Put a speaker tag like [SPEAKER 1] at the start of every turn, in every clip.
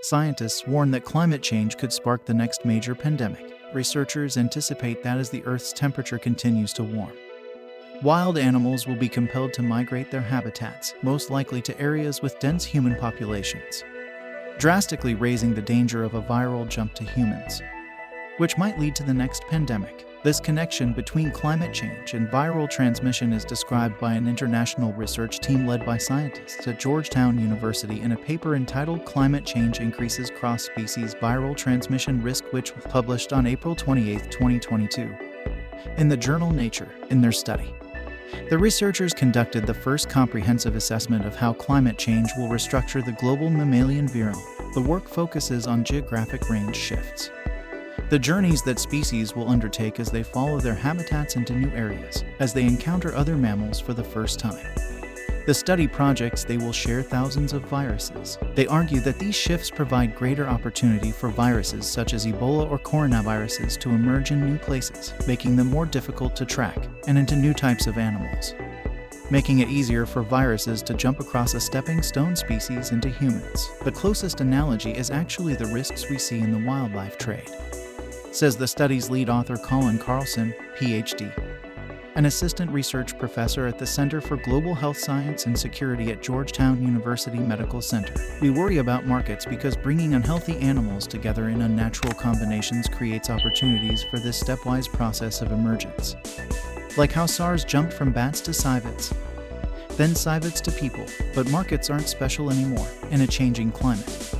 [SPEAKER 1] Scientists warn that climate change could spark the next major pandemic. Researchers anticipate that as the Earth's temperature continues to warm, wild animals will be compelled to migrate their habitats, most likely to areas with dense human populations, drastically raising the danger of a viral jump to humans, which might lead to the next pandemic. This connection between climate change and viral transmission is described by an international research team led by scientists at Georgetown University in a paper entitled Climate Change Increases Cross-Species Viral Transmission Risk, which was published on April 28, 2022, in the journal Nature. In their study, the researchers conducted the first comprehensive assessment of how climate change will restructure the global mammalian virome. The work focuses on geographic range shifts, the journeys that species will undertake as they follow their habitats into new areas, as they encounter other mammals for the first time. The study projects they will share thousands of viruses. They argue that these shifts provide greater opportunity for viruses such as Ebola or coronaviruses to emerge in new places, making them more difficult to track, and into new types of animals, making it easier for viruses to jump across a stepping stone species into humans. The closest analogy is actually the risks we see in the wildlife trade, says the study's lead author Colin Carlson, Ph.D., an assistant research professor at the Center for Global Health Science and Security at Georgetown University Medical Center. We worry about markets because bringing unhealthy animals together in unnatural combinations creates opportunities for this stepwise process of emergence. Like how SARS jumped from bats to civettes, then civettes to people, but markets aren't special anymore in a changing climate.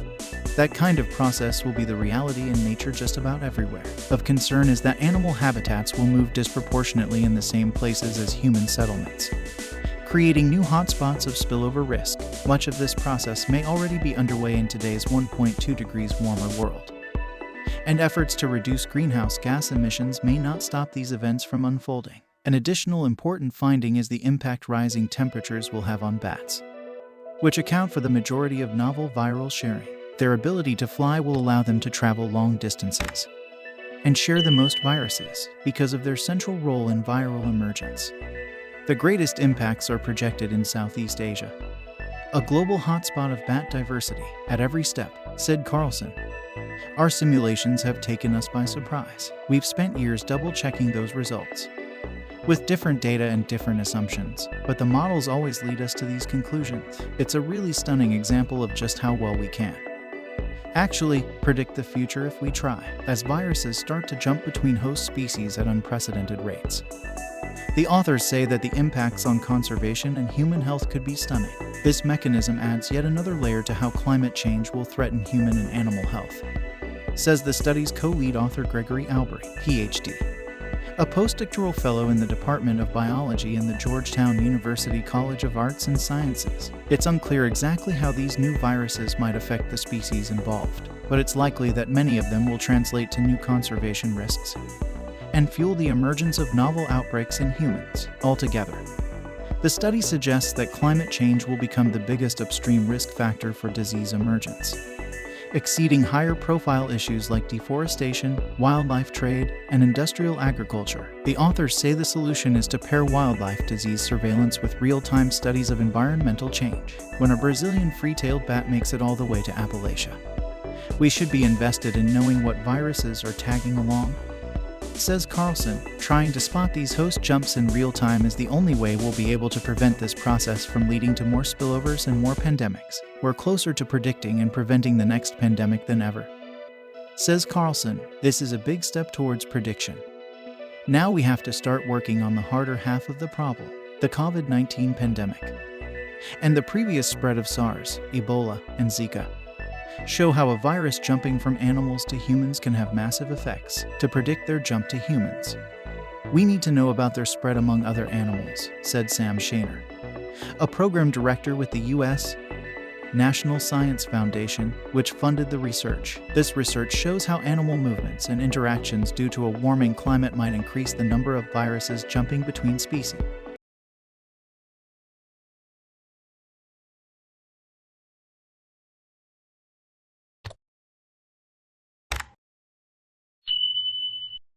[SPEAKER 1] That kind of process will be the reality in nature just about everywhere. Of concern is that animal habitats will move disproportionately in the same places as human settlements, creating new hotspots of spillover risk. Much of this process may already be underway in today's 1.2 degrees warmer world, and efforts to reduce greenhouse gas emissions may not stop these events from unfolding. An additional important finding is the impact rising temperatures will have on bats, which account for the majority of novel viral sharing. Their ability to fly will allow them to travel long distances and share the most viruses because of their central role in viral emergence. The greatest impacts are projected in Southeast Asia, a global hotspot of bat diversity at every step, said Carlson. Our simulations have taken us by surprise. We've spent years double-checking those results with different data and different assumptions, but the models always lead us to these conclusions. It's a really stunning example of just how well we can actually predict the future if we try, as viruses start to jump between host species at unprecedented rates. The authors say that the impacts on conservation and human health could be stunning. This mechanism adds yet another layer to how climate change will threaten human and animal health, says the study's co-lead author Gregory Albury, Ph.D., a postdoctoral fellow in the Department of Biology in the Georgetown University College of Arts and Sciences. It's unclear exactly how these new viruses might affect the species involved, but it's likely that many of them will translate to new conservation risks and fuel the emergence of novel outbreaks in humans altogether. The study suggests that climate change will become the biggest upstream risk factor for disease emergence, exceeding higher profile issues like deforestation, wildlife trade, and industrial agriculture. The authors say the solution is to pair wildlife disease surveillance with real-time studies of environmental change. When a Brazilian free-tailed bat makes it all the way to Appalachia, we should be invested in knowing what viruses are tagging along, says Carlson. Trying to spot these host jumps in real time is the only way we'll be able to prevent this process from leading to more spillovers and more pandemics. We're closer to predicting and preventing the next pandemic than ever, says Carlson. This is a big step towards prediction. Now we have to start working on the harder half of the problem, the COVID-19 pandemic, and the previous spread of SARS, Ebola, and Zika show how a virus jumping from animals to humans can have massive effects. To predict their jump to humans, we need to know about their spread among other animals, said Sam Shaner, a program director with the U.S. National Science Foundation, which funded the research. This research shows how animal movements and interactions due to a warming climate might increase the number of viruses jumping between species.